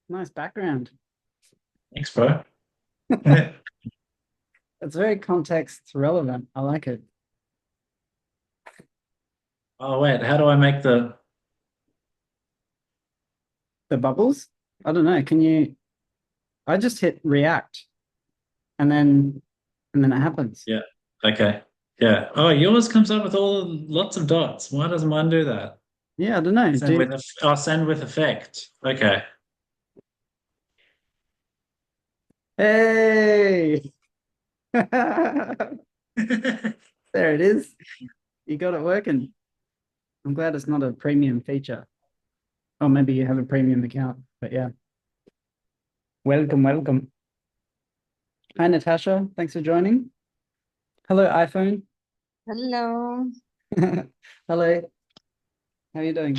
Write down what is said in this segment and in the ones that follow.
Nice background. Thanks, bro. Yeah. It's very context relevant. I like it. Oh, wait, how do I make the... The bubbles? I don't know. I just hit react and then it happens. Yeah, okay. Yeah. Oh, yours comes up with lots of dots. Why doesn't mine do that? Yeah, I don't know. Send with effect. Okay. Hey, there it is. You got it working. I'm glad it's not a premium feature. Or maybe you have a premium account, but yeah. Welcome, welcome. Hi, Natasha. Thanks for joining. Hello, iPhone. Hello. Hello. How are you doing?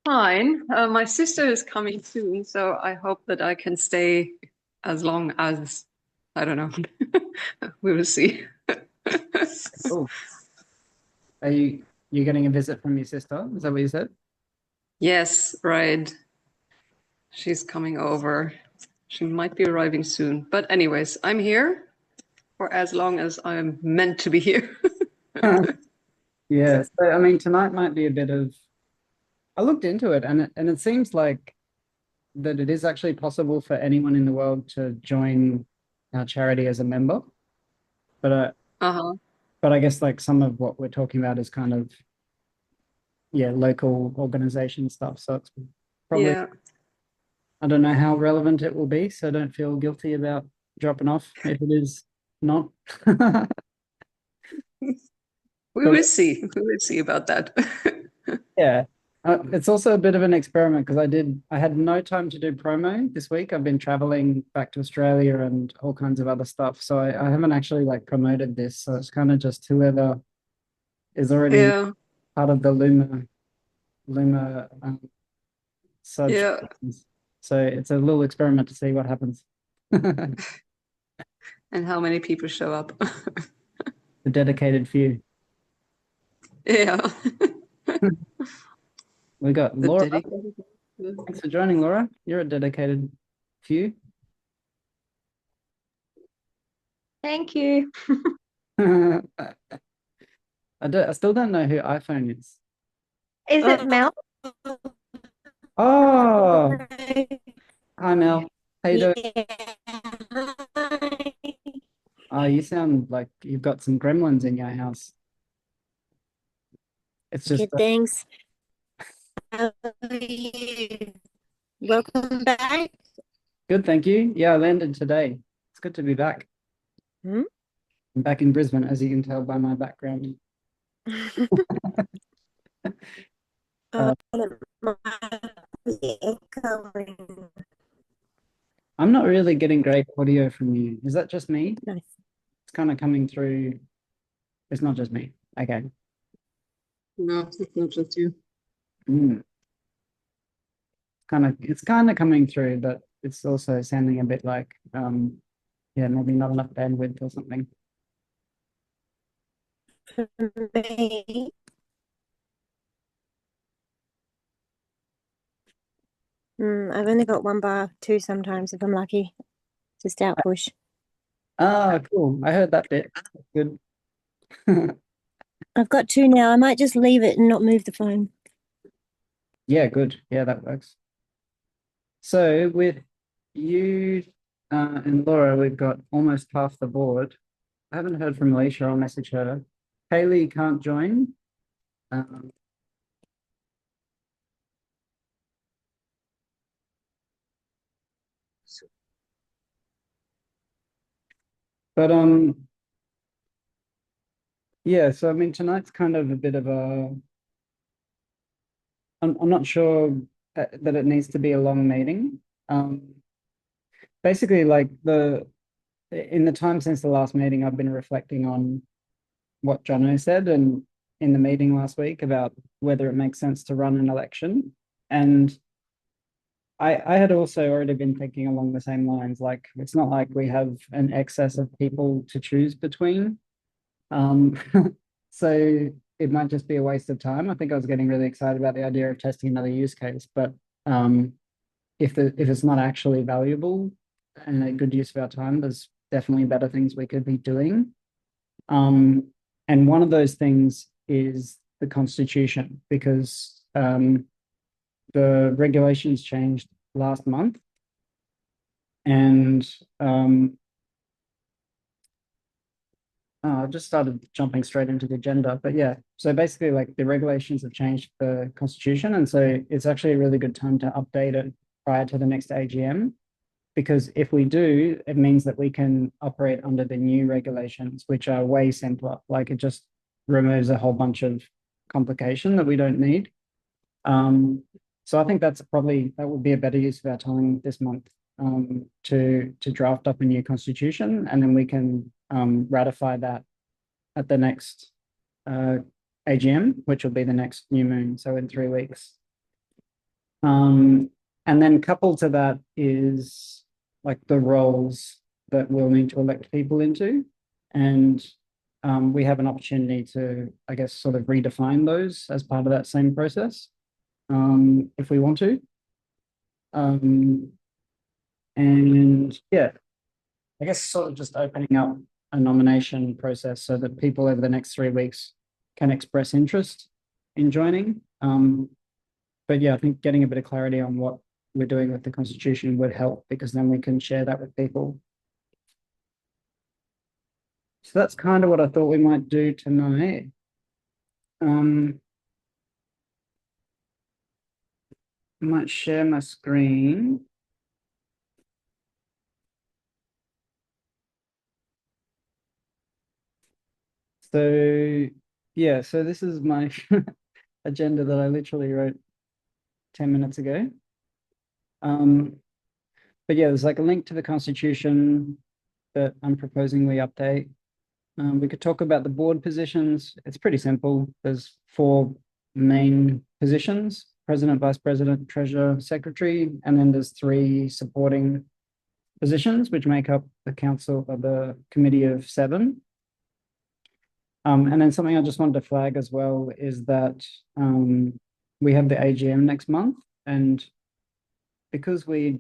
Fine. My sister is coming soon, so I hope that I can stay as long as, I don't know. We will see. Oh, are you getting a visit from your sister? Is that what you said? Yes, right. She's coming over. She might be arriving soon. But anyways, I'm here for as long as I'm meant to be here. Yeah. So I mean, tonight might be a bit of. I looked into it, and it seems like that it is actually possible for anyone in the world to join our charity as a member. But Uh-huh. but I guess like some of what we're talking about is kind of local organization stuff. So it's probably Yeah. I don't know how relevant it will be, so don't feel guilty about dropping off if it is not. We But will see. We will see about that. yeah, it's also a bit of an experiment because I had no time to do promo this week. I've been traveling back to Australia and all kinds of other stuff. So I haven't actually like promoted this. So it's kind of just whoever is already Yeah. part of the Luma Yeah. subscriptions. So it's a little experiment to see what happens. The And how many people show up? dedicated few. Yeah. We got The Laura. dedicated. Thanks for joining, Laura. You're a dedicated few. Thank you. I I still don't know who iPhone is. Is it Mel? Oh, hi Mel. How you doing? Yeah. Oh, you sound like you've got some gremlins in your house. It's just Good, thanks. How are you? Welcome back. good, thank you. Yeah, I landed today. It's good to be back. Hmm? I'm back in Brisbane, as you can tell by my background. Uh, It might be echoing. I'm not really getting great audio from you. Is that just me? Nice. It's kind of coming through. It's not just me. Okay. No, it's not just you. Mm. It's kind of coming through, but it's also sounding a bit like yeah, maybe not enough bandwidth or something. For me, I've only got one bar, two sometimes if I'm lucky. Just out push. Oh, cool. I heard that bit. Good. I've got two now. I might just leave it and not move the phone. Yeah, good. Yeah, that works. So with you and Laura, we've got almost half the board. I haven't heard from Alicia. I'll message her. Kaylee can't join. Um, but yeah, so I mean tonight's kind of a bit of a I'm not sure that it needs to be a long meeting. Um, basically like the in the time since the last meeting, I've been reflecting on what Jono said and in the meeting last week about whether it makes sense to run an election. And I had also already been thinking along the same lines, like it's not like we have an excess of people to choose between. Um, so it might just be a waste of time. I think I was getting really excited about the idea of testing another use case, but if it's not actually valuable and a good use of our time, there's definitely better things we could be doing. And one of those things is the Constitution, because the regulations changed last month, and I just started jumping straight into the agenda, but yeah, so basically like the regulations have changed the Constitution, and so it's actually a really good time to update it prior to the next AGM, because if we do, it means that we can operate under the new regulations, which are way simpler. Like it just removes a whole bunch of complication that we don't need. So I think that would be a better use of our time this month, to draft up a new constitution, and then we can ratify that at the next AGM, which will be the next new moon, so in 3 weeks. And then coupled to that is like the roles that we'll need to elect people into, and we have an opportunity to, I guess, sort of redefine those as part of that same process, if we want to. And yeah, I guess sort of just opening up a nomination process so that people over the next 3 weeks can express interest in joining. But yeah, I think getting a bit of clarity on what we're doing with the Constitution would help, because then we can share that with people. So that's kind of what I thought we might do tonight. I might share my screen. So yeah, so this is my agenda that I literally wrote 10 minutes ago. But yeah, there's like a link to the Constitution that I'm proposing we update. We could talk about the board positions. It's pretty simple. There's 4 main positions: president, vice president, treasurer, secretary, and then there's 3 supporting positions, which make up the council of the committee of 7. And then something I just wanted to flag as well is that we have the AGM next month, and because the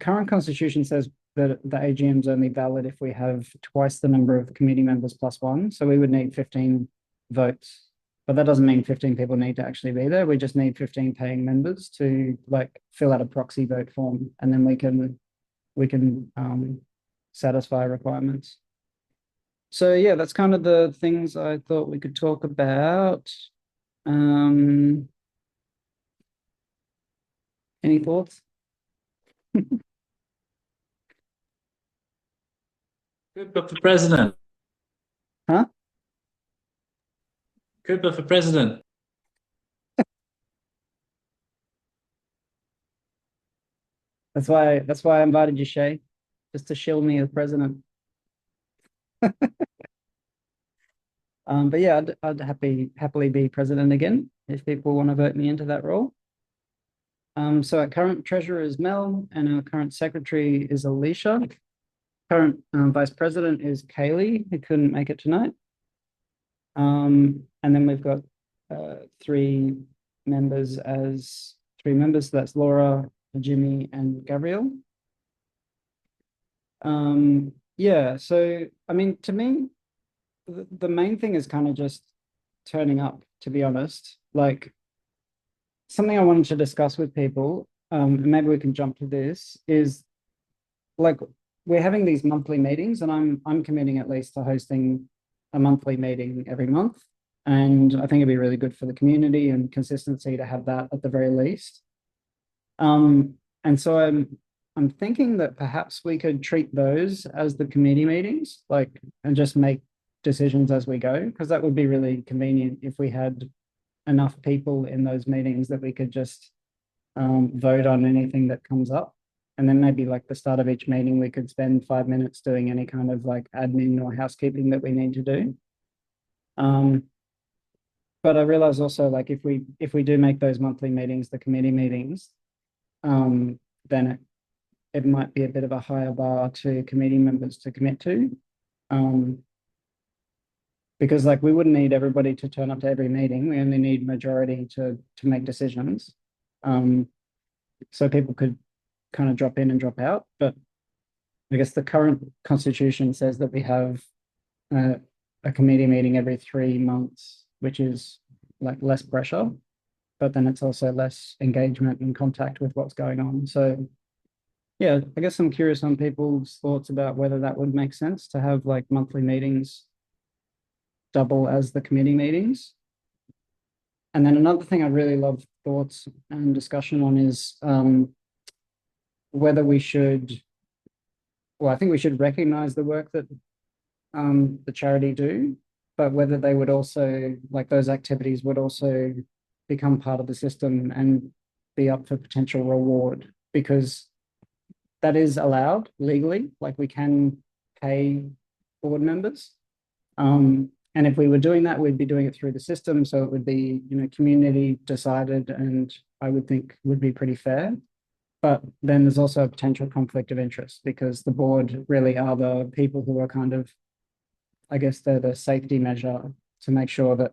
current constitution says that the AGM is only valid if we have twice the number of committee members plus 1. So we would need 15 votes, but that doesn't mean 15 people need to actually be there. We just need 15 paying members to like fill out a proxy vote form, and then we can satisfy requirements. So yeah, that's kind of the things I thought we could talk about. Any thoughts? Cooper for president. Huh? Cooper for president. That's why I invited you, Shay, just to shill me as president. But yeah, I'd happily be president again if people want to vote me into that role. So our current treasurer is Mel, and our current secretary is Alicia. Current vice president is Kaylee, who couldn't make it tonight. And then we've got 3 members as 3 members. So that's Laura, Jimmy, and Gabrielle. Yeah, so I mean, to me, the main thing is kind of just turning up, to be honest. Like, something I wanted to discuss with people, and maybe we can jump to this, is like we're having these monthly meetings, and I'm committing at least to hosting a monthly meeting every month. And I think it'd be really good for the community and consistency to have that at the very least. And so I'm thinking that perhaps we could treat those as the committee meetings, like, and just make decisions as we go, because that would be really convenient if we had enough people in those meetings that we could just vote on anything that comes up. And then maybe like the start of each meeting, we could spend 5 minutes doing any kind of like admin or housekeeping that we need to do. But I realize also, like, if we do make those monthly meetings the committee meetings, then it might be a bit of a higher bar to committee members to commit to. Because like we wouldn't need everybody to turn up to every meeting. We only need majority to make decisions. so people could kind of drop in and drop out. But I guess the current constitution says that we have a committee meeting every 3 months, which is like less pressure, but then it's also less engagement and contact with what's going on. So yeah, I guess I'm curious on people's thoughts about whether that would make sense to have like monthly meetings double as the committee meetings. And then another thing I'd really love thoughts and discussion on is whether we should, well, I think we should recognize the work that the charity do, but whether they would also, like those activities would also become part of the system and be up for potential reward, because that is allowed legally, like we can pay board members. And if we were doing that, we'd be doing it through the system. So it would be, you know, community decided, and I would think would be pretty fair. But then there's also a potential conflict of interest, because the board really are the people who are kind of, I guess they're the safety measure to make sure that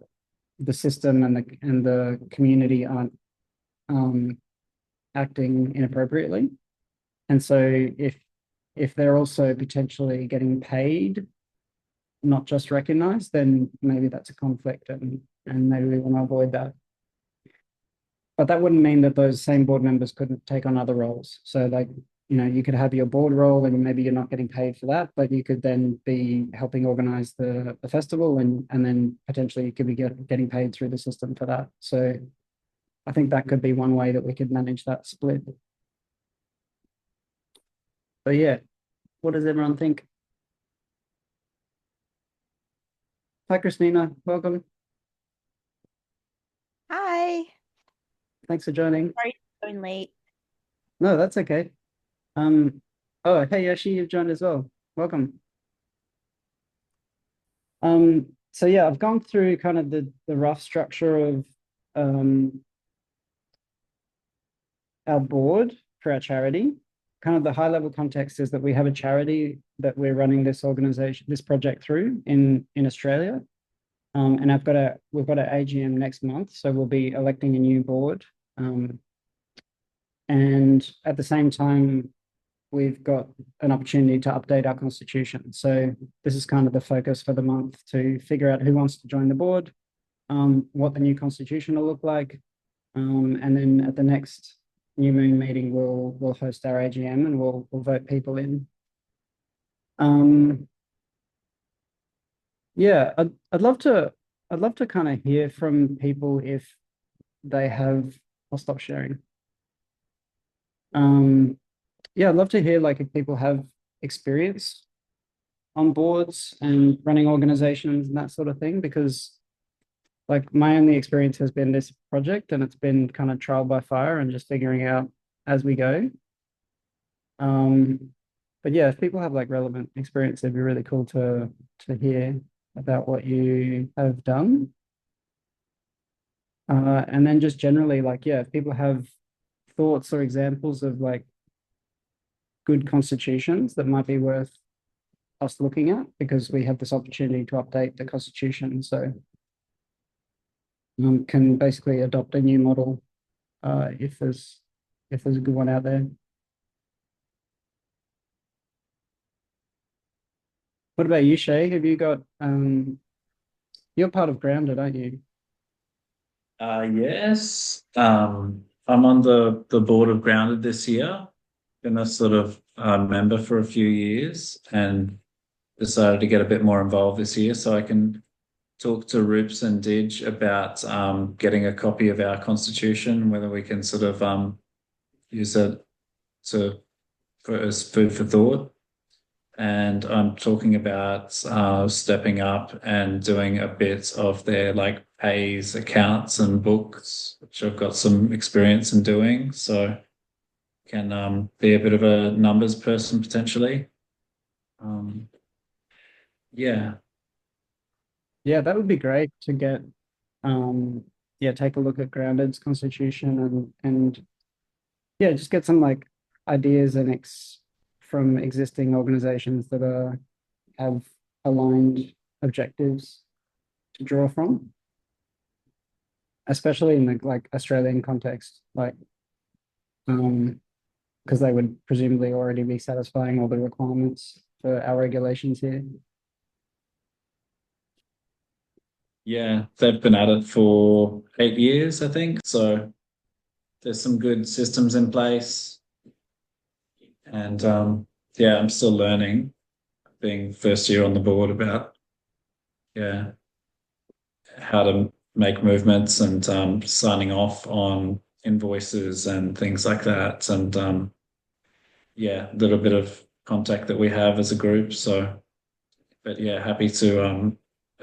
the system and the community aren't acting inappropriately. And so if they're also potentially getting paid, not just recognized, then maybe that's a conflict, and maybe we want to avoid that. But that wouldn't mean that those same board members couldn't take on other roles. So like, you know, you could have your board role and maybe you're not getting paid for that, but you could then be helping organize the festival, and then potentially you could be getting paid through the system for that. So I think that could be one way that we could manage that split. But yeah, what does everyone think? Hi, Christina, welcome. Hi. Thanks for joining. Sorry, going late. No, that's okay. Oh, hey, Yoshi, you've joined as well. Welcome. So yeah, I've gone through kind of the rough structure of our board for our charity. Kind of the high level context is that we have a charity that we're running this project through in Australia. And we've got an AGM next month, so we'll be electing a new board. And at the same time, we've got an opportunity to update our constitution. So this is kind of the focus for the month, to figure out who wants to join the board, what the new constitution will look like. And then at the next new moon meeting, we'll host our AGM and we'll vote people in. Yeah, I'd love to kind of hear from people if they have. I'll stop sharing. Yeah, I'd love to hear like if people have experience on boards and running organizations and that sort of thing, because like my only experience has been this project, and it's been kind of trial by fire and just figuring out as we go. But yeah, if people have like relevant experience, it'd be really cool to hear about what you have done. And then just generally, like, yeah, if people have thoughts or examples of like good constitutions that might be worth us looking at, because we have this opportunity to update the constitution. So can basically adopt a new model if there's a good one out there. What about you, Shay? Have you got you're part of Grounded, aren't you? Yes. I'm on the board of Grounded this year. Been a sort of member for a few years, and decided to get a bit more involved this year so I can talk to Roops and Didge about getting a copy of our constitution, whether we can sort of use it as food for thought. And I'm talking about stepping up and doing a bit of their like pays accounts and books, which I've got some experience in doing. So can be a bit of a numbers person potentially. Yeah. Yeah, that would be great to get yeah, take a look at Grounded's constitution and yeah, just get some like ideas and from existing organizations that have aligned objectives to draw from, especially in the like Australian context. Like because they would presumably already be satisfying all the requirements for our regulations here. Yeah, they've been at it for 8 years, I think. So there's some good systems in place. And yeah, I'm still learning, being first year on the board, about yeah how to make movements and signing off on invoices and things like that. And yeah, a little bit of contact that we have as a group. So, but yeah, happy to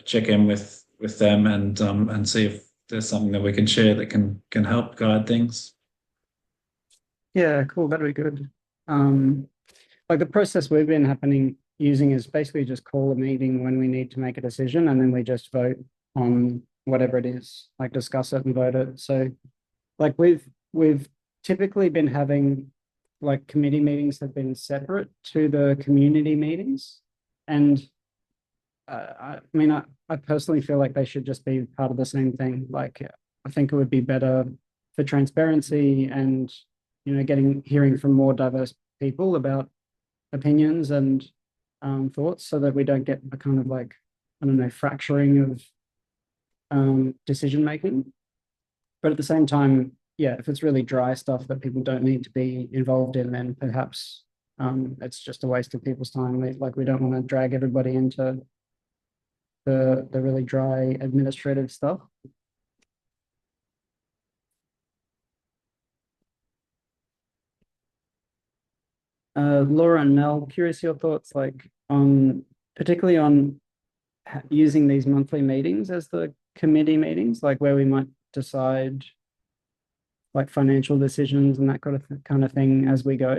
check in with them and see if there's something that we can share that can help guide things. Yeah, cool. That'd be good. Like the process we've been using is basically just call a meeting when we need to make a decision, and then we just vote on whatever it is, like discuss it and vote it. So like we've typically been having like committee meetings have been separate to the community meetings. And I mean, I personally feel like they should just be part of the same thing. Like I think it would be better for transparency and, you know, hearing from more diverse people about opinions and thoughts, so that we don't get a kind of like, I don't know, fracturing of decision making. But at the same time, yeah, if it's really dry stuff that people don't need to be involved in, then perhaps it's just a waste of people's time. Like we don't want to drag everybody into the really dry administrative stuff. Laura and Mel, curious your thoughts, like on particularly on using these monthly meetings as the committee meetings, like where we might decide like financial decisions and that kind of thing as we go.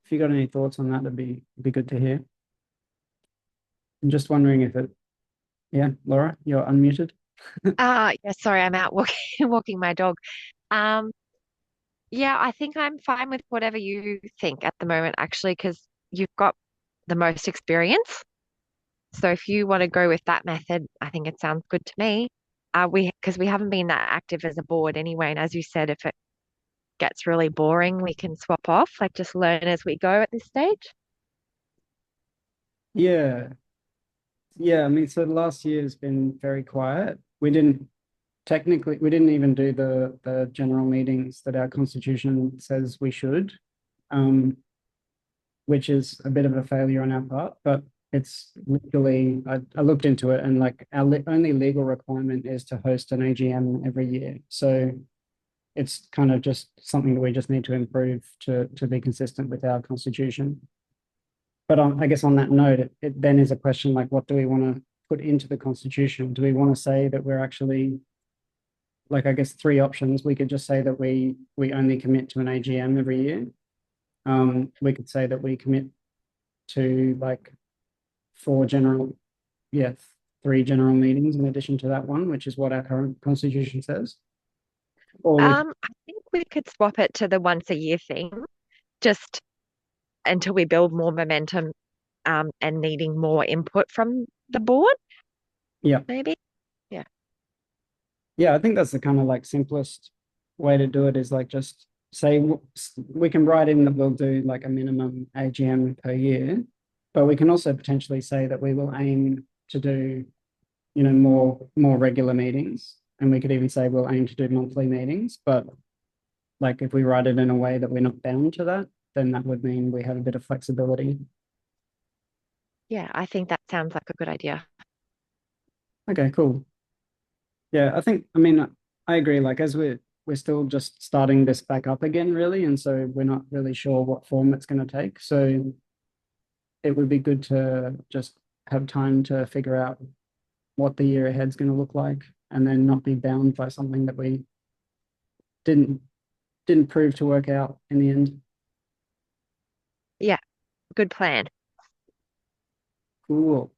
If you got any thoughts on that, it'd be good to hear. I'm just wondering if yeah, Laura, you're unmuted. Yeah, sorry, I'm out walking walking my dog. Um, yeah, I think I'm fine with whatever you think at the moment, actually, because you've got the most experience. So if you want to go with that method, I think it sounds good to me. Because we haven't been that active as a board anyway, and as you said, if it gets really boring, we can swap off, like just learn as we go at this stage. Yeah. Yeah, I mean, so last year has been very quiet. We didn't even do the general meetings that our constitution says we should, um, which is a bit of a failure on our part, but it's legally, I looked into it, and like our only legal requirement is to host an AGM every year. So it's kind of just something that we just need to improve to be consistent with our constitution. But I guess on that note, it then is a question like, what do we want to put into the constitution? Do we want to say that we're actually, like, I guess three options? We could just say that we only commit to an AGM every year. We could say that we commit to like three general meetings in addition to that one, which is what our current constitution says. Or I think we could swap it to the once a year thing, just until we build more momentum, and needing more input from the board, yeah, maybe. I think that's the kind of like simplest way to do it, is like just say we can write in that we'll do like a minimum AGM per year, but we can also potentially say that we will aim to do, you know, more regular meetings, and we could even say we'll aim to do monthly meetings. But like if we write it in a way that we're not bound to that, then that would mean we have a bit of flexibility. Yeah, I think that sounds like a good idea. Okay, cool. Yeah, I mean, I agree. Like as we're still just starting this back up again, really, and so we're not really sure what form it's going to take. So it would be good to just have time to figure out what the year ahead's going to look like, and then not be bound by something that we didn't prove to work out in the end. Yeah, good plan. Cool.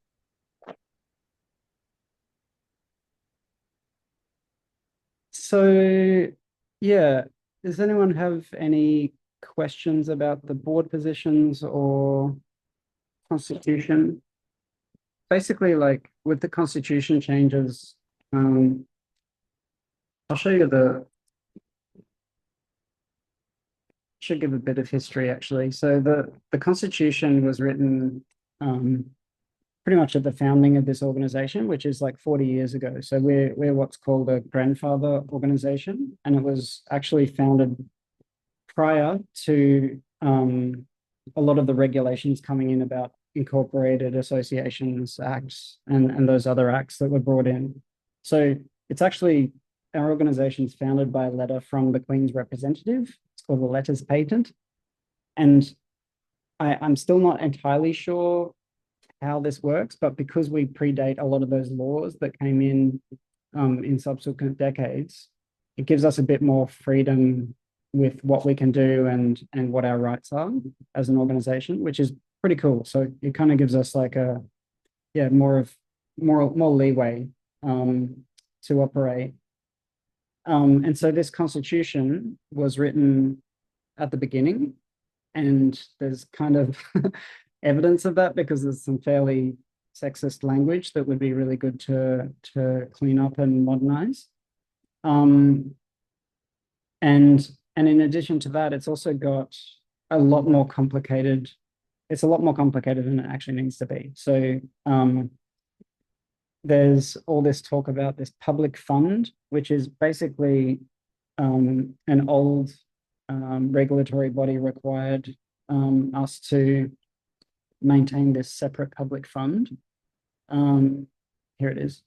So, yeah, does anyone have any questions about the board positions or constitution? Basically, like with the constitution changes, I'll show you should give a bit of history actually. So the Constitution was written pretty much at the founding of this organization, which is like 40 years ago. So we're what's called a grandfather organization, and it was actually founded prior to a lot of the regulations coming in about incorporated associations acts and those other acts that were brought in. So it's actually, our organization is founded by a letter from the Queen's representative. It's called the Letters Patent. And I'm still not entirely sure how this works, but because we predate a lot of those laws that came in subsequent decades, it gives us a bit more freedom with what we can do and what our rights are as an organization, which is pretty cool. So it kind of gives us like more leeway to operate. And so this constitution was written at the beginning, and there's kind of evidence of that because there's some fairly sexist language that would be really good to clean up and modernize. And in addition to that, it's also got a lot more complicated. It's a lot more complicated than it actually needs to be. So there's all this talk about this public fund, which is basically an old regulatory body required us to maintain this separate public fund. Here it is.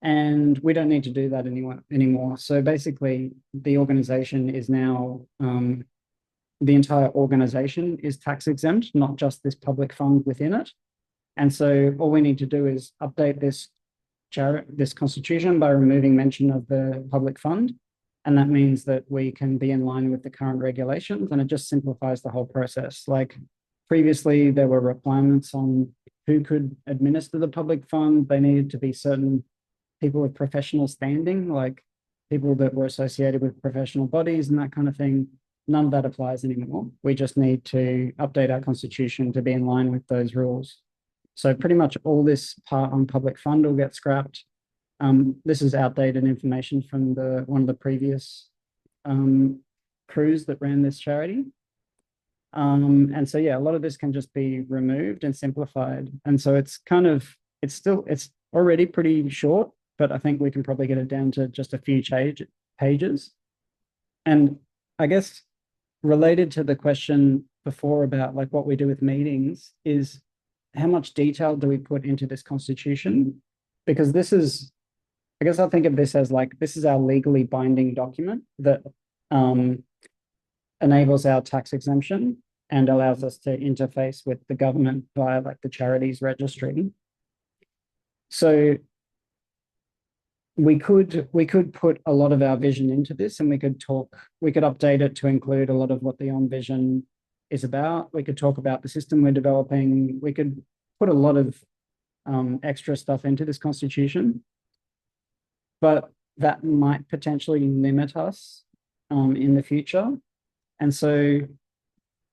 And we don't need to do that anymore. So basically, the organization is now, the entire organization is tax exempt, not just this public fund within it. And so all we need to do is update this constitution by removing mention of the public fund. And that means that we can be in line with the current regulations, and it just simplifies the whole process. Like previously, there were requirements on who could administer the public fund. They needed to be certain people with professional standing, like people that were associated with professional bodies and that kind of thing. None of that applies anymore. We just need to update our constitution to be in line with those rules. So pretty much all this part on public fund will get scrapped. This is outdated information from one of the previous crews that ran this charity. And so, yeah, a lot of this can just be removed and simplified. And so it's already pretty short, but I think we can probably get it down to just a few pages. And I guess related to the question before about like what we do with meetings is how much detail do we put into this constitution? Because this is, I guess I think of this as like, this is our legally binding document that enables our tax exemption and allows us to interface with the government via like the charities registry. So we could put a lot of our vision into this, and we could update it to include a lot of what the ON vision is about. We could talk about the system we're developing. We could put a lot of extra stuff into this constitution, but that might potentially limit us in the future. And so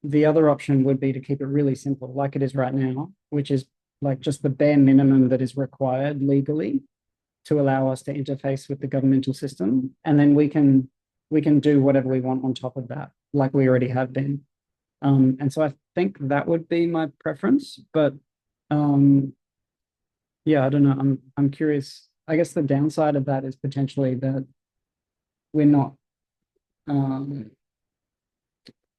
the other option would be to keep it really simple, like it is right now, which is like just the bare minimum that is required legally to allow us to interface with the governmental system. And then we can do whatever we want on top of that, like we already have been. And so I think that would be my preference, but yeah, I don't know. I'm curious. I guess the downside of that is potentially that we're not,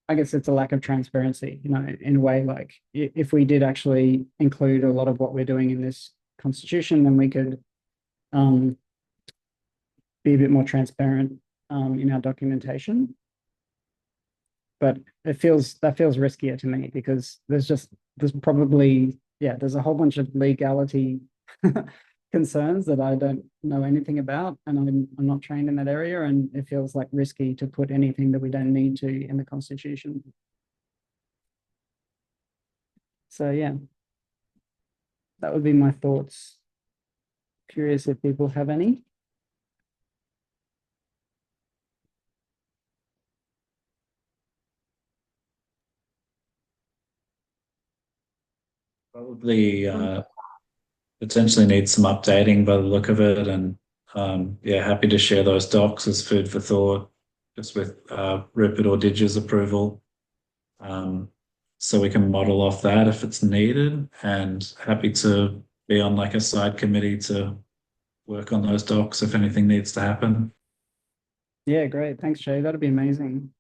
I guess it's a lack of transparency, you know, in a way. Like if we did actually include a lot of what we're doing in this constitution, then we could be a bit more transparent in our documentation. But that feels riskier to me because there's probably, yeah, there's a whole bunch of legality concerns that I don't know anything about, and I'm not trained in that area, and it feels like risky to put anything that we don't need to in the constitution. So yeah, that would be my thoughts. Curious if people have any. Probably potentially needs some updating by the look of it, and yeah, happy to share those docs as food for thought. just with Rupert or Dig's approval. So we can model off that if it's needed, and happy to be on like a side committee to work on those docs if anything needs to happen. Yeah, great. Thanks, Jay. That'd be amazing.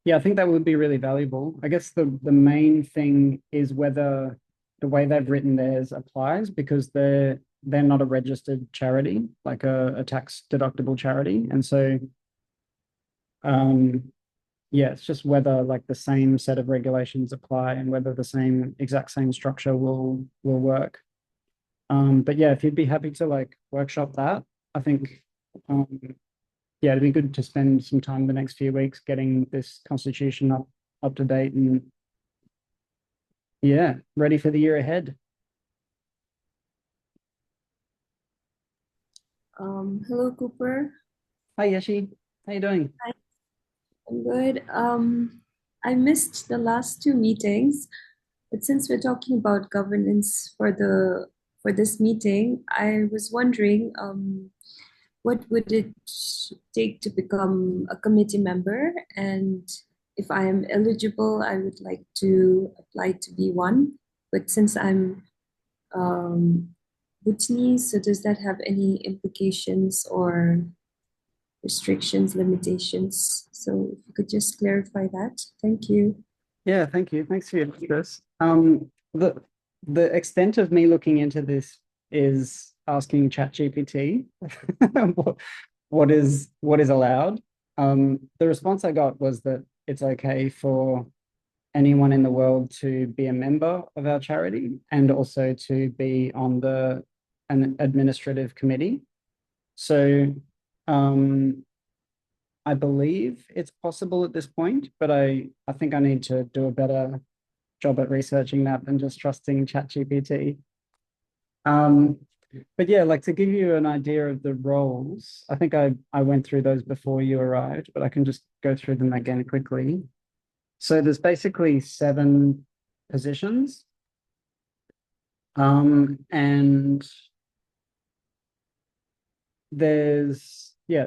Yeah, I think that would be really valuable. I guess the main thing is whether the way they've written theirs applies, because they're not a registered charity, like a tax deductible charity. And so yeah, it's just whether like the same set of regulations apply and whether the exact same structure will work. But yeah, if you'd be happy to like workshop that, I think yeah, it'd be good to spend some time the next few weeks getting this constitution up to date and yeah, ready for the year ahead. Hello, Cooper. Hi, Yeshi. How you doing? I'm good. I missed the last two meetings, but since we're talking about governance for this meeting, I was wondering, what would it take to become a committee member? And if I am eligible, I would like to apply to be one. But since I'm Bhutanese, so does that have any implications or restrictions, limitations? So if you could just clarify that. Thank you. Yeah, thank you. Thanks for your interest. The extent of me looking into this is asking ChatGPT what is allowed. The response I got was that it's okay for anyone in the world to be a member of our charity and also to be on an administrative committee. So I believe it's possible at this point, but I think I need to do a better job at researching that than just trusting ChatGPT. But yeah, like to give you an idea of the roles, I think I went through those before you arrived, but I can just go through them again quickly. So there's basically 7 positions. And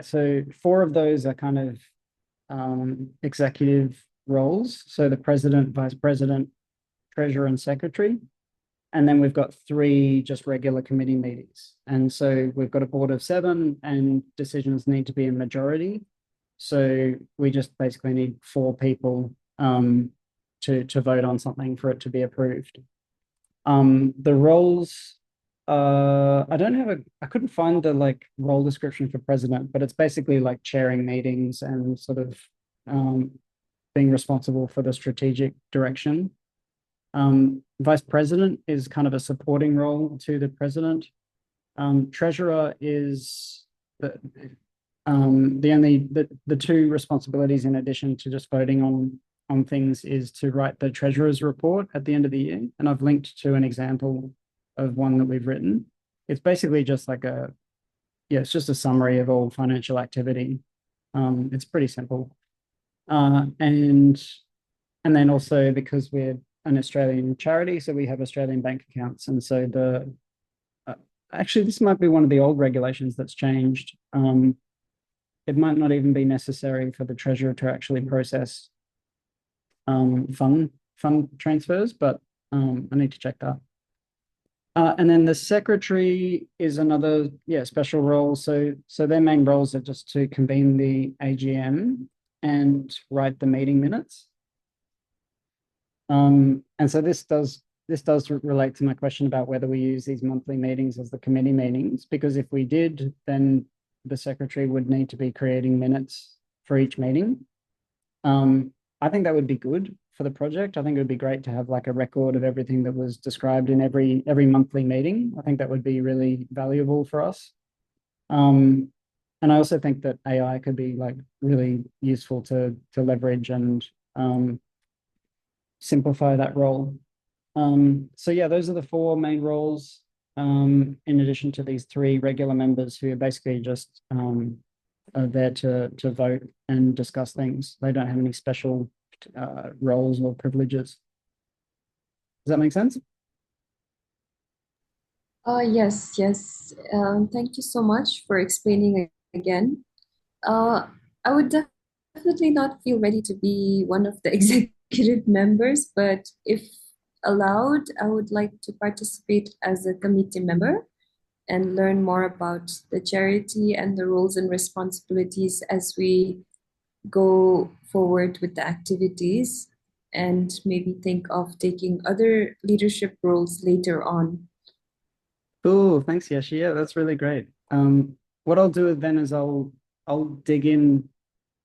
so 4 of those are kind of executive roles. So the president, vice president, treasurer, and secretary. And then we've got 3 just regular committee meetings. And so we've got a board of 7 and decisions need to be a majority. So we just basically need 4 people to vote on something for it to be approved. The roles, I couldn't find the like role description for president, but it's basically like chairing meetings and sort of being responsible for the strategic direction. Vice president is kind of a supporting role to the president. Treasurer is the 2 responsibilities in addition to just voting on things is to write the treasurer's report at the end of the year. And I've linked to an example of one that we've written. It's basically just like it's just a summary of all financial activity. It's pretty simple. And then also because we're an Australian charity, so we have Australian bank accounts. And so actually this might be one of the old regulations that's changed. It might not even be necessary for the treasurer to actually process fund transfers, but I need to check that. And then the secretary is another special role. So their main roles are just to convene the AGM and write the meeting minutes. And so this does relate to my question about whether we use these monthly meetings as the committee meetings, because if we did, then the secretary would need to be creating minutes for each meeting. I think that would be good for the project. I think it would be great to have like a record of everything that was described in every monthly meeting. I think that would be really valuable for us. And I also think that AI could be like really useful to leverage and simplify that role. So yeah, those are the 4 main roles, in addition to these 3 regular members who are basically just are there to vote and discuss things. They don't have any special roles or privileges. Does that make sense? Yes. Thank you so much for explaining again. I would definitely not feel ready to be one of the executive members, but if allowed, I would like to participate as a committee member and learn more about the charity and the roles and responsibilities as we go forward with the activities, and maybe think of taking other leadership roles later on. Cool. Thanks, Yashi. Yeah, that's really great. What I'll do then is I'll dig in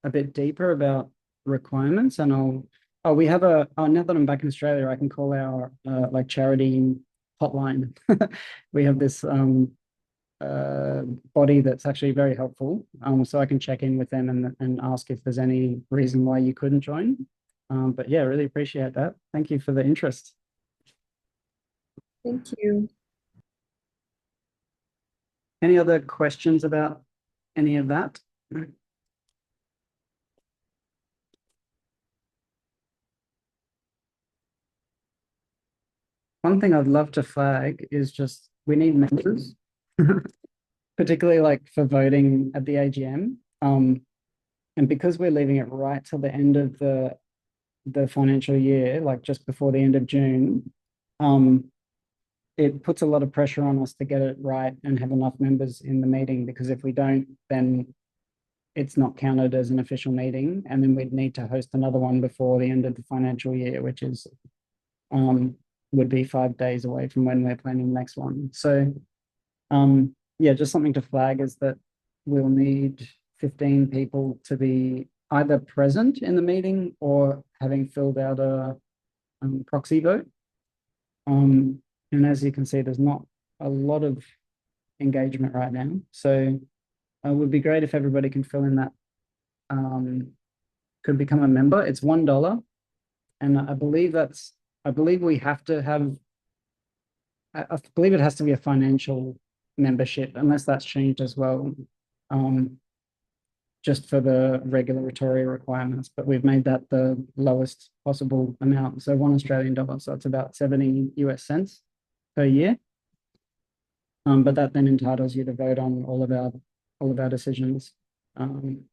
a bit deeper about requirements, and we have now that I'm back in Australia, I can call our like charity hotline. We have this body that's actually very helpful. So I can check in with them and ask if there's any reason why you couldn't join. But yeah, really appreciate that. Thank you for the interest. Thank you. Any other questions about any of that? One thing I'd love to flag is just we need members, particularly like for voting at the AGM. And because we're leaving it right till the end of the financial year, like just before the end of June, it puts a lot of pressure on us to get it right and have enough members in the meeting, because if we don't, then it's not counted as an official meeting, and then we'd need to host another one before the end of the financial year, which is would be 5 days away from when we're planning the next one. So yeah, just something to flag is that we'll need 15 people to be either present in the meeting or having filled out a proxy vote. And as you can see, there's not a lot of engagement right now. So it would be great if everybody can fill in that, could become a member. It's $1. And I believe we have to have, I believe it has to be a financial membership, unless that's changed as well, just for the regulatory requirements. But we've made that the lowest possible amount. So $1 Australian, so it's about 70 US cents per year. But that then entitles you to vote on all of our decisions, and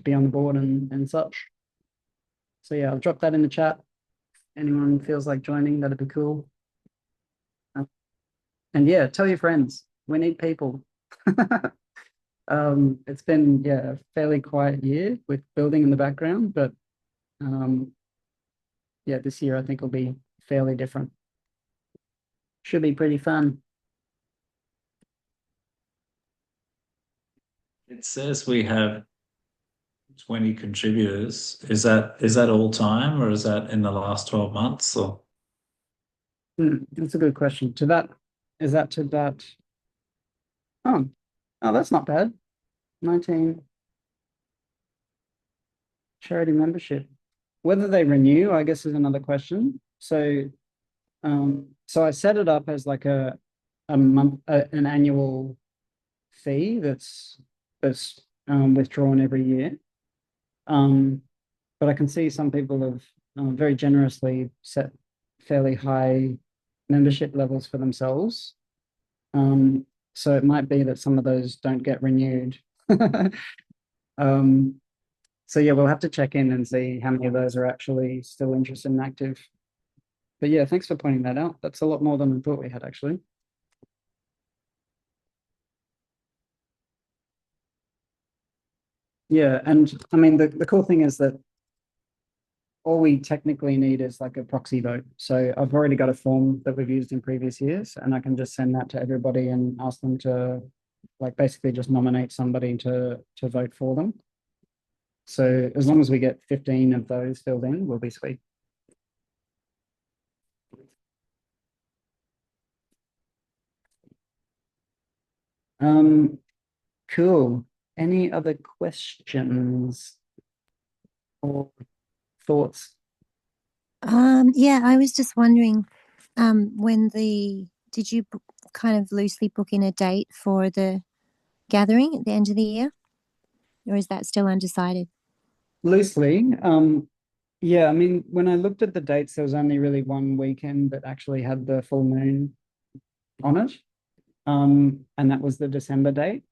be on the board and such. So yeah, I'll drop that in the chat. Anyone feels like joining, that'd be cool. And yeah, tell your friends, we need people. It's been, yeah, a fairly quiet year with building in the background, but yeah, this year I think will be fairly different. Should be pretty fun. It says we have 20 contributors. Is that all time, or is that in the last 12 months, or? That's a good question. Is that to that? Oh, that's not bad. 19 charity membership. Whether they renew, I guess, is another question. So I set it up as like a month, an annual fee that's withdrawn every year. But I can see some people have very generously set fairly high membership levels for themselves. So it might be that some of those don't get renewed. So yeah, we'll have to check in and see how many of those are actually still interested and active. But yeah, thanks for pointing that out. That's a lot more than I thought we had, actually. Yeah, and I mean, the cool thing is that all we technically need is like a proxy vote. So I've already got a form that we've used in previous years, and I can just send that to everybody and ask them to like basically just nominate somebody to vote for them. So as long as we get 15 of those filled in, we'll be sweet. Cool. Any other questions or thoughts? Yeah, I was just wondering, did you kind of loosely book in a date for the gathering at the end of the year, or is that still undecided? Loosely. Yeah, I mean, when I looked at the dates, there was only really one weekend that actually had the full moon on it. And that was the December date.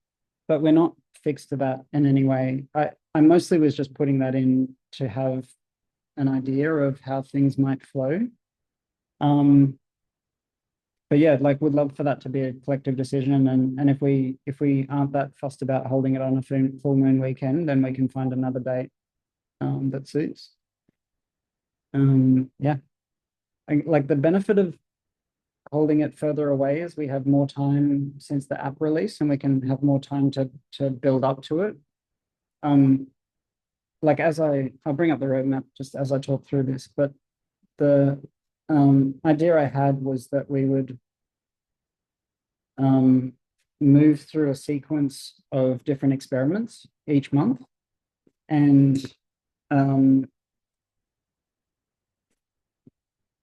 but we're not fixed to that in any way. I mostly was just putting that in to have an idea of how things might flow. But yeah, like would love for that to be a collective decision, and if we aren't that fussed about holding it on a full moon weekend, then we can find another date that suits. Yeah, like the benefit of holding it further away is we have more time since the app release, and we can have more time to build up to it. Like I'll bring up the roadmap just as I talk through this, but the idea I had was that we would move through a sequence of different experiments each month, and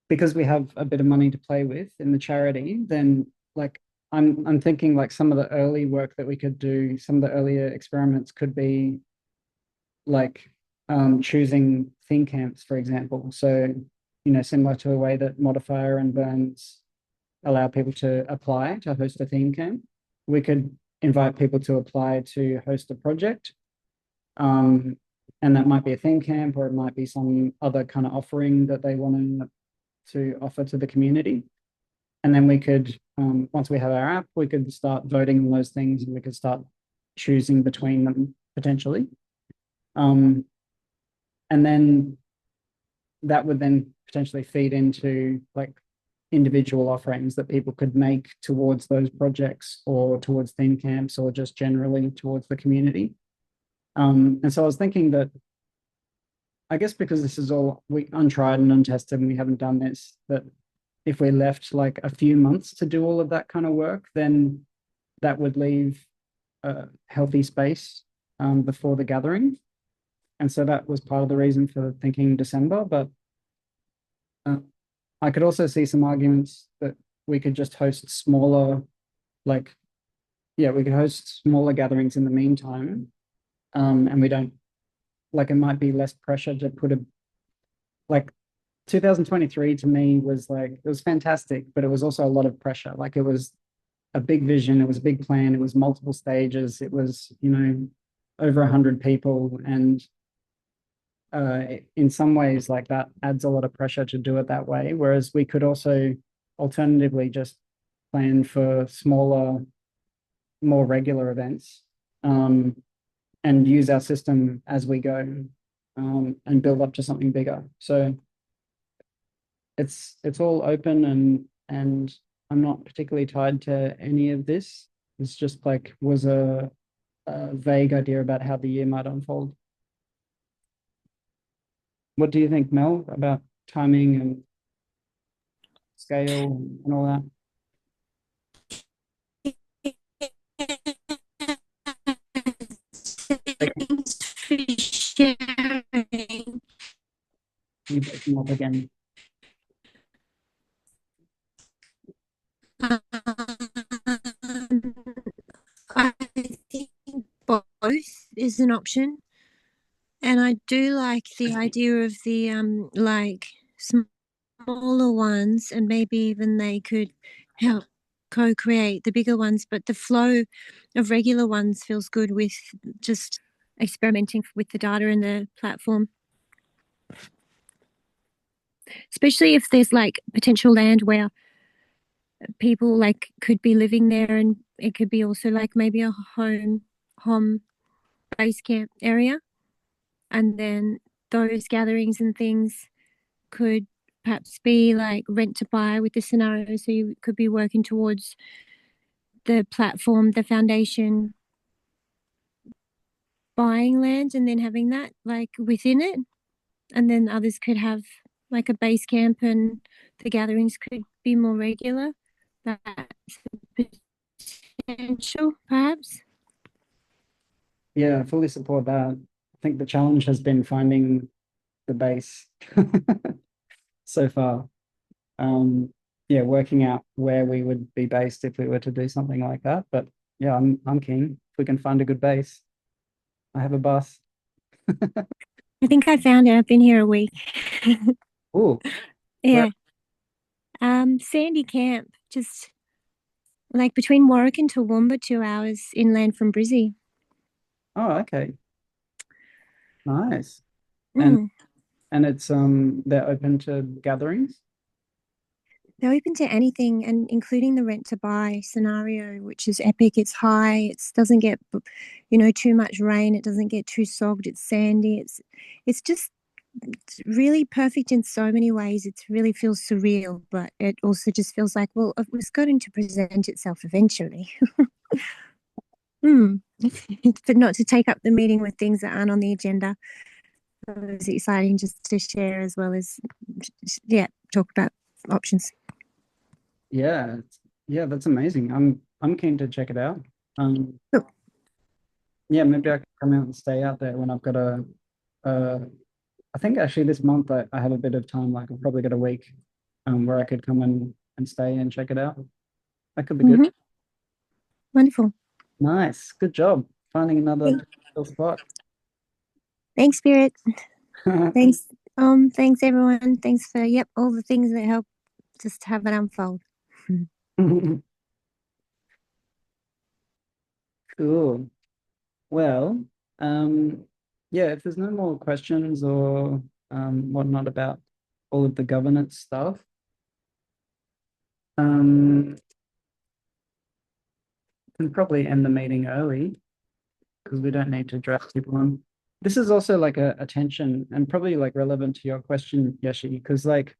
because we have a bit of money to play with in the charity, then like I'm thinking like some of the early work that we could do, some of the earlier experiments could be like choosing theme camps, for example. So, you know, similar to a way that Modifier and Burns allow people to apply to host a theme camp, we could invite people to apply to host a project. And that might be a theme camp, or it might be some other kind of offering that they want to offer to the community. And then we could, once we have our app, we could start voting on those things, and we could start choosing between them potentially. And then that would then potentially feed into like individual offerings that people could make towards those projects, or towards theme camps, or just generally towards the community. And so I was thinking that, I guess because this is all untried and untested, and we haven't done this, that if we left like a few months to do all of that kind of work, then that would leave a healthy space before the gathering. And so that was part of the reason for thinking December. But I could also see some arguments that we could just host smaller, like, yeah, we could host smaller gatherings in the meantime. And we don't, like, it might be less pressure to put like 2023 to me was like, it was fantastic, but it was also a lot of pressure. Like, it was a big vision, it was a big plan, it was multiple stages, it was, you know, over 100 people. And in some ways, like, that adds a lot of pressure to do it that way. Whereas we could also alternatively just plan for smaller, more regular events, and use our system as we go, and build up to something bigger. So it's all open, and I'm not particularly tied to any of this. It's just like was a vague idea about how the year might unfold. What do you think, Mel, about timing and scale and all that? Thanks for sharing. You breaking up again? I think both is an option, and I do like the idea of the like smaller ones, and maybe even they could help co-create the bigger ones. But the flow of regular ones feels good with just experimenting with the data and the platform, especially if there's like potential land where people like could be living there, and it could be also like maybe a home base camp area, and then those gatherings and things could perhaps be like rent to buy with the scenario. So you could be working towards the platform, the foundation, buying land, and then having that like within it, and then others could have like a base camp, and the gatherings could be more regular. That's a potential, perhaps. Yeah, I fully support that. I think the challenge has been finding the base so far. Yeah, working out where we would be based if we were to do something like that. But yeah, I'm keen if we can find a good base. I have a bus. I think I found it. I've been here a week. Oh, Yeah. Sandy Camp, just like between Warwick and Toowoomba, 2 hours inland from Brizzy. Oh, okay. Nice. Mm. And it's they're open to gatherings. They're open to anything, and including the rent to buy scenario, which is epic. It's high. It doesn't get, too much rain. It doesn't get too sogged. It's sandy. It's just really perfect in so many ways. It really feels surreal, but it also just feels like, well, it was going to present itself eventually. But not to take up the meeting with things that aren't on the agenda. So it's exciting just to share as well as, talk about options. Yeah, yeah, that's amazing. I'm keen to check it out. Cool. Yeah, maybe I can come out and stay out there when I've got I think actually this month I have a bit of time, like I've probably got a week where I could come and stay and check it out. That could be good. Wonderful. Nice. Good job finding another cool spot. Thanks, Spirit. Thanks. Thanks everyone. Thanks for all the things that help just have it unfold. Cool. Well, yeah, if there's no more questions or whatnot about all of the governance stuff, can probably end the meeting early because we don't need to drag people on. This is also like a tension and probably like relevant to your question, Yeshi, because like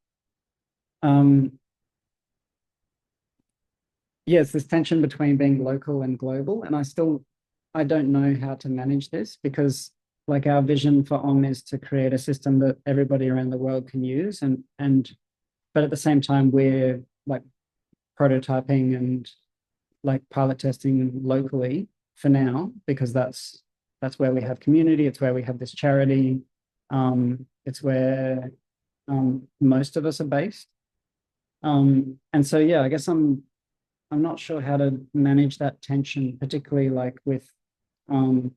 yes, this tension between being local and global, and I don't know how to manage this because like our vision for is to create a system that everybody around the world can use, but at the same time we're like prototyping and like pilot testing locally for now because that's where we have community, it's where we have this charity, it's where most of us are based, and so yeah, I guess I'm not sure how to manage that tension, particularly like with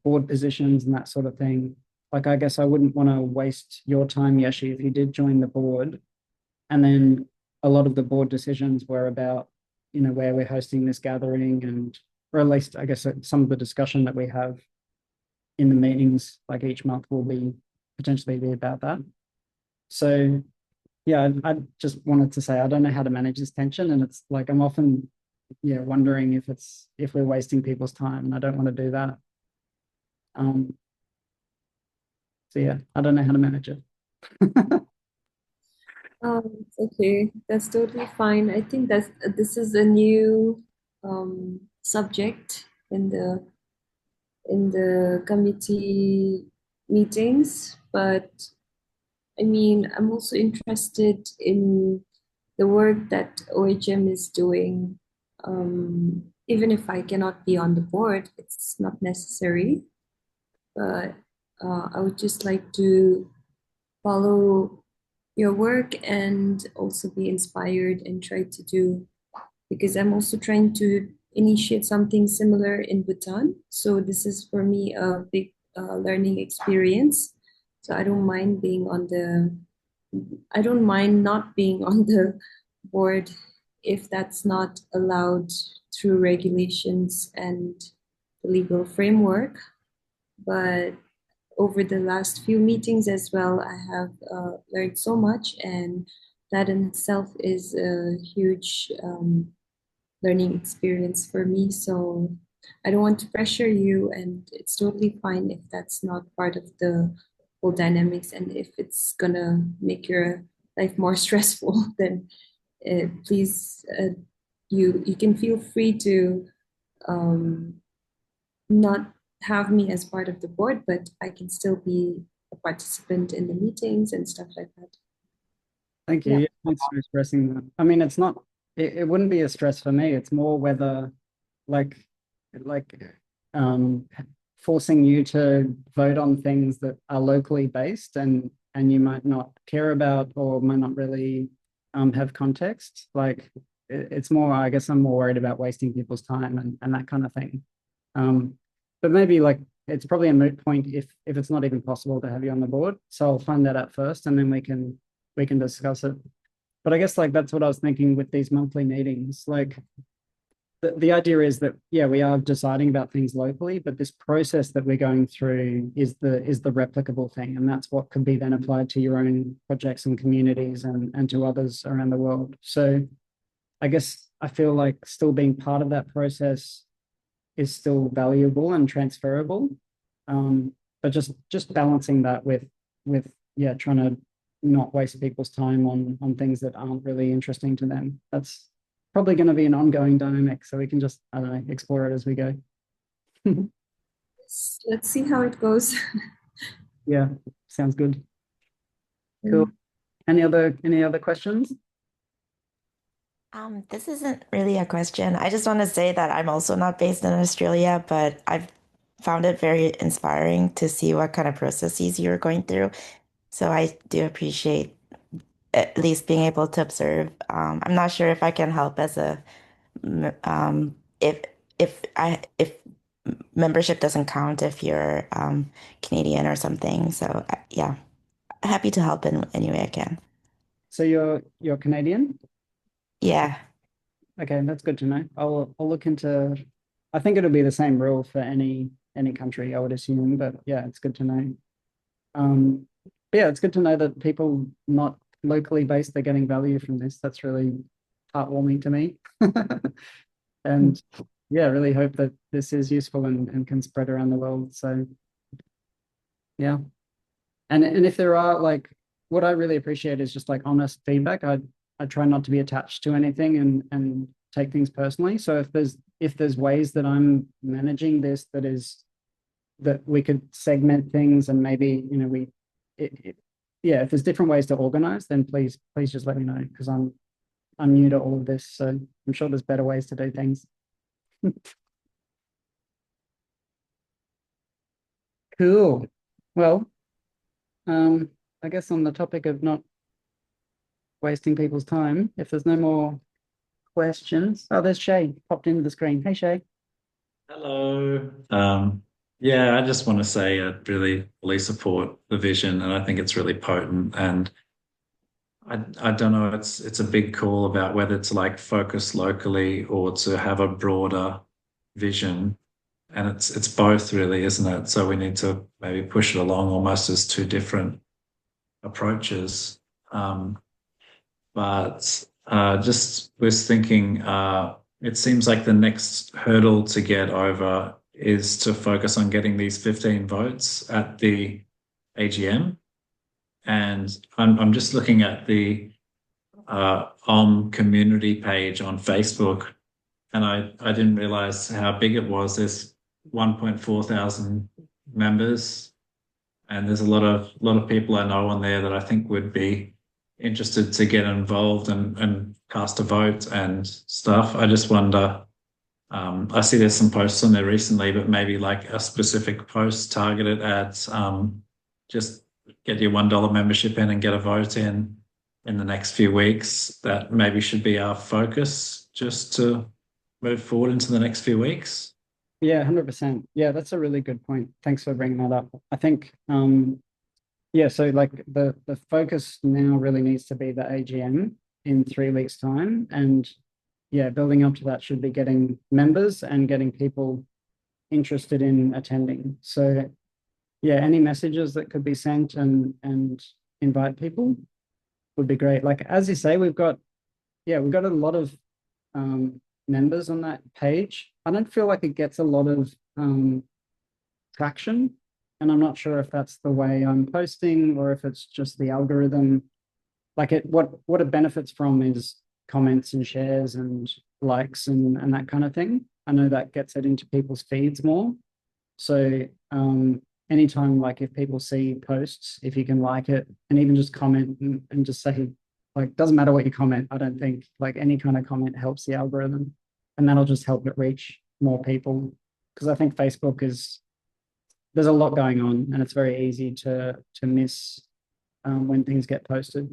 board positions and that sort of thing. Like, I guess I wouldn't want to waste your time, Yeshi, if you did join the board. And then a lot of the board decisions were about, where we're hosting this gathering or at least I guess some of the discussion that we have in the meetings, like each month will potentially be about that. So yeah, I just wanted to say, I don't know how to manage this tension. And it's like, I'm often, wondering if we're wasting people's time, and I don't want to do that. So yeah, I don't know how to manage it. It's okay. That's totally fine. I think this is a new subject in the committee meetings, but I mean, I'm also interested in the work that OHM is doing. Even if I cannot be on the board, it's not necessary. But I would just like to follow your work and also be inspired and try to do, because I'm also trying to initiate something similar in Bhutan. So this is for me a big learning experience. So I don't mind not being on the board if that's not allowed through regulations and the legal framework. But over the last few meetings as well, I have learned so much, and that in itself is a huge learning experience for me. So I don't want to pressure you, and it's totally fine if that's not part of the whole dynamics, and if it's gonna make your life more stressful, then please, you can feel free to not have me as part of the board, but I can still be a participant in the meetings and stuff like that. Thank you. Yeah. Yeah, thanks for expressing that. I mean, it wouldn't be a stress for me. It's more whether like um forcing you to vote on things that are locally based and you might not care about or might not really have context. Like it's more, I guess I'm more worried about wasting people's time and that kind of thing. But maybe like it's probably a moot point if it's not even possible to have you on the board. So I'll find that out first and then we can discuss it. But I guess like that's what I was thinking with these monthly meetings. Like the idea is that, yeah, we are deciding about things locally, but this process that we're going through is the replicable thing. And that's what can be then applied to your own projects and communities and to others around the world. So I guess I feel like still being part of that process is still valuable and transferable. But just balancing that with yeah, trying to not waste people's time on things that aren't really interesting to them. That's probably going to be an ongoing dynamic. So we can just, I don't know, explore it as we go. Let's see how it goes. Yeah, sounds good. Cool. Any other questions? This isn't really a question. I just want to say that I'm also not based in Australia, but I've found it very inspiring to see what kind of processes you're going through. So I do appreciate at least being able to observe. I'm not sure if I can help as a if membership doesn't count if you're Canadian or something. So yeah, happy to help in any way I can. So you're Canadian? Yeah. Okay, that's good to know. I'll look into. I think it'll be the same rule for any country, I would assume. But yeah, it's good to know. But yeah, it's good to know that people not locally based are getting value from this. That's really heartwarming to me. And yeah, really hope that this is useful and can spread around the world. So yeah. And if there are like, what I really appreciate is just like honest feedback. I try not to be attached to anything and take things personally. So if there's ways that I'm managing this that we could segment things and maybe, you know, yeah, if there's different ways to organize, then please just let me know, because I'm new to all of this. So I'm sure there's better ways to do things. Cool. Well, I guess on the topic of not wasting people's time, if there's no more questions. Oh, there's Shay popped into the screen. Hey, Shay. Hello. Yeah, I just want to say I really fully support the vision, and I think it's really potent. And I don't know, it's a big call about whether to like focus locally or to have a broader vision. And it's both really, isn't it? So we need to maybe push it along almost as two different approaches. But just was thinking, it seems like the next hurdle to get over is to focus on getting these 15 votes at the AGM. And I'm just looking at the community page on Facebook, and I didn't realize how big it was. There's 1.4 thousand members, and there's a lot of people I know on there that I think would be interested to get involved and cast a vote and stuff. I just wonder, I see there's some posts on there recently, but maybe like a specific post targeted at just get your $1 membership in and get a vote in the next few weeks. That maybe should be our focus just to move forward into the next few weeks. Yeah, 100%. Yeah, that's a really good point. Thanks for bringing that up. I think, yeah, so like the focus now really needs to be the AGM in 3 weeks' time. And yeah, building up to that should be getting members and getting people interested in attending. So yeah, any messages that could be sent and invite people would be great. Like, as you say, we've got a lot of members on that page. I don't feel like it gets a lot of traction, and I'm not sure if that's the way I'm posting or if it's just the algorithm. Like what it benefits from is comments and shares and likes and that kind of thing. I know that gets it into people's feeds more. So anytime, like if people see posts, if you can like it and even just comment and just say, like, doesn't matter what you comment, I don't think, like any kind of comment helps the algorithm, and that'll just help it reach more people. Because I think Facebook there's a lot going on and it's very easy to miss when things get posted.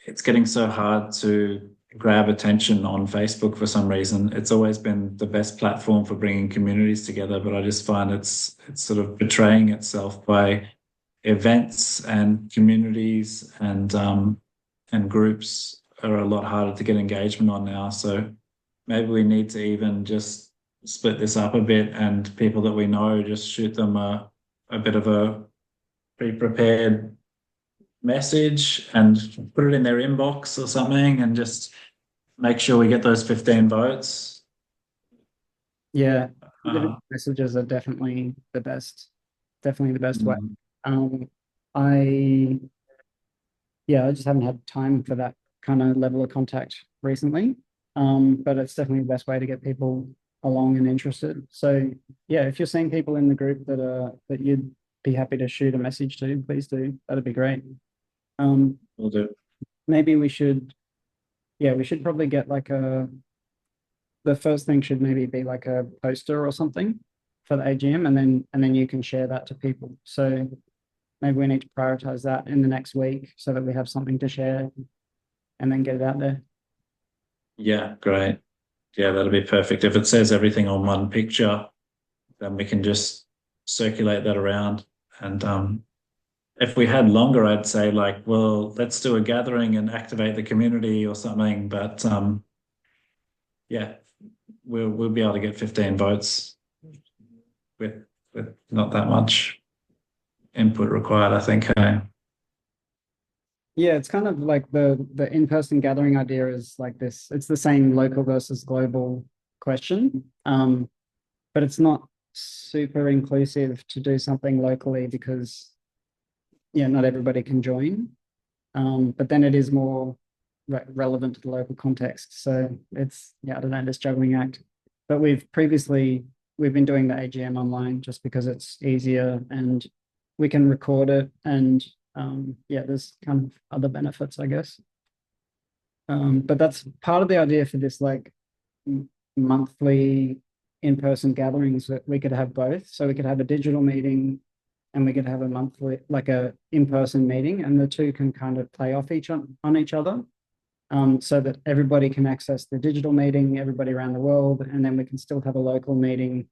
It's getting so hard to grab attention on Facebook for some reason. It's always been the best platform for bringing communities together, but I just find it's sort of betraying itself by events and communities and groups are a lot harder to get engagement on now. So maybe we need to even just split this up a bit, and people that we know just shoot them a bit of a pre-prepared message and put it in their inbox or something, and just make sure we get those 15 votes. Yeah, individual messages are definitely the best way. I just haven't had time for that kind of level of contact recently. But it's definitely the best way to get people along and interested. So yeah, if you're seeing people in the group that you'd be happy to shoot a message to, please do. That'd be great. We'll do. Maybe we should probably get the first thing should maybe be like a poster or something for the AGM, and then you can share that to people. So maybe we need to prioritize that in the next week so that we have something to share and then get it out there. Yeah, great. Yeah, that'll be perfect. If it says everything on one picture, then we can just circulate that around. And if we had longer, I'd say like, well, let's do a gathering and activate the community or something. But yeah, we'll be able to get 15 votes with not that much input required, I think. Yeah, it's kind of like the in-person gathering idea is like this. It's the same local versus global question, but it's not super inclusive to do something locally because not everybody can join. But then it is more relevant to the local context. So it's I don't know, this juggling act. But we've been doing the AGM online just because it's easier and we can record it, and there's kind of other benefits, I guess. But that's part of the idea for this like monthly in-person gatherings, that we could have both. So we could have a digital meeting and we could have a monthly, like a in-person meeting, and the two can kind of play off on each other. So that everybody can access the digital meeting, everybody around the world, and then we can still have a local meeting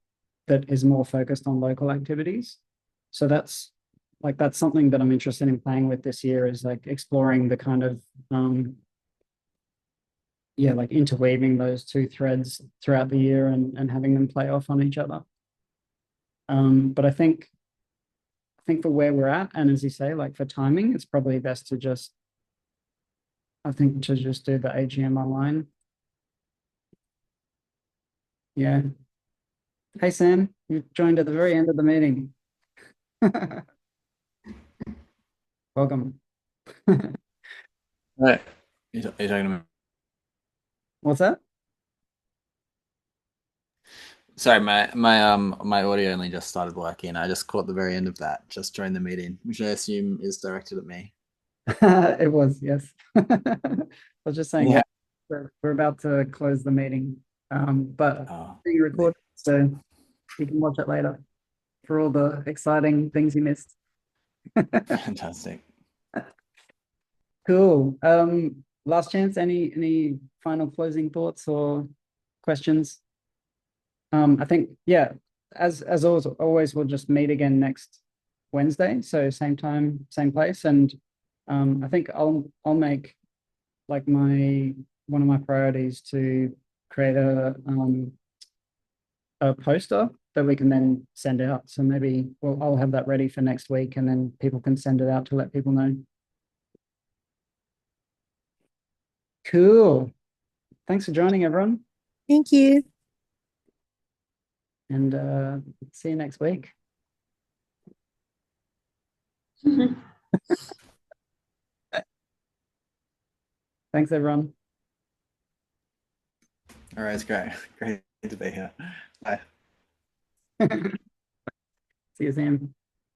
that is more focused on local activities. So that's something that I'm interested in playing with this year, is like exploring the kind of like interweaving those two threads throughout the year and having them play off on each other. But I think for where we're at, and as you say, like for timing, it's probably best to just do the AGM online. Yeah. Hey, Sam, you joined at the very end of the meeting. Welcome. Right. You're talking to me. What's that? Sorry, my audio only just started working. I just caught the very end of that. Just joined the meeting, which I assume is directed at me. It was, yes. I was just saying, Yeah. we're about to close the meeting, but being recorded, so you can watch it later for all the exciting things you missed. Fantastic. Cool. Last chance. Any final closing thoughts or questions? I think as always, we'll just meet again next Wednesday. So same time, same place, and I think I'll make like one of my priorities to create a poster that we can then send out. So maybe I'll have that ready for next week, and then people can send it out to let people know. Cool. Thanks for joining, everyone. Thank you. And see you next week. Thanks, everyone. All right, it's great. Great to be here. Bye. See you, Sam.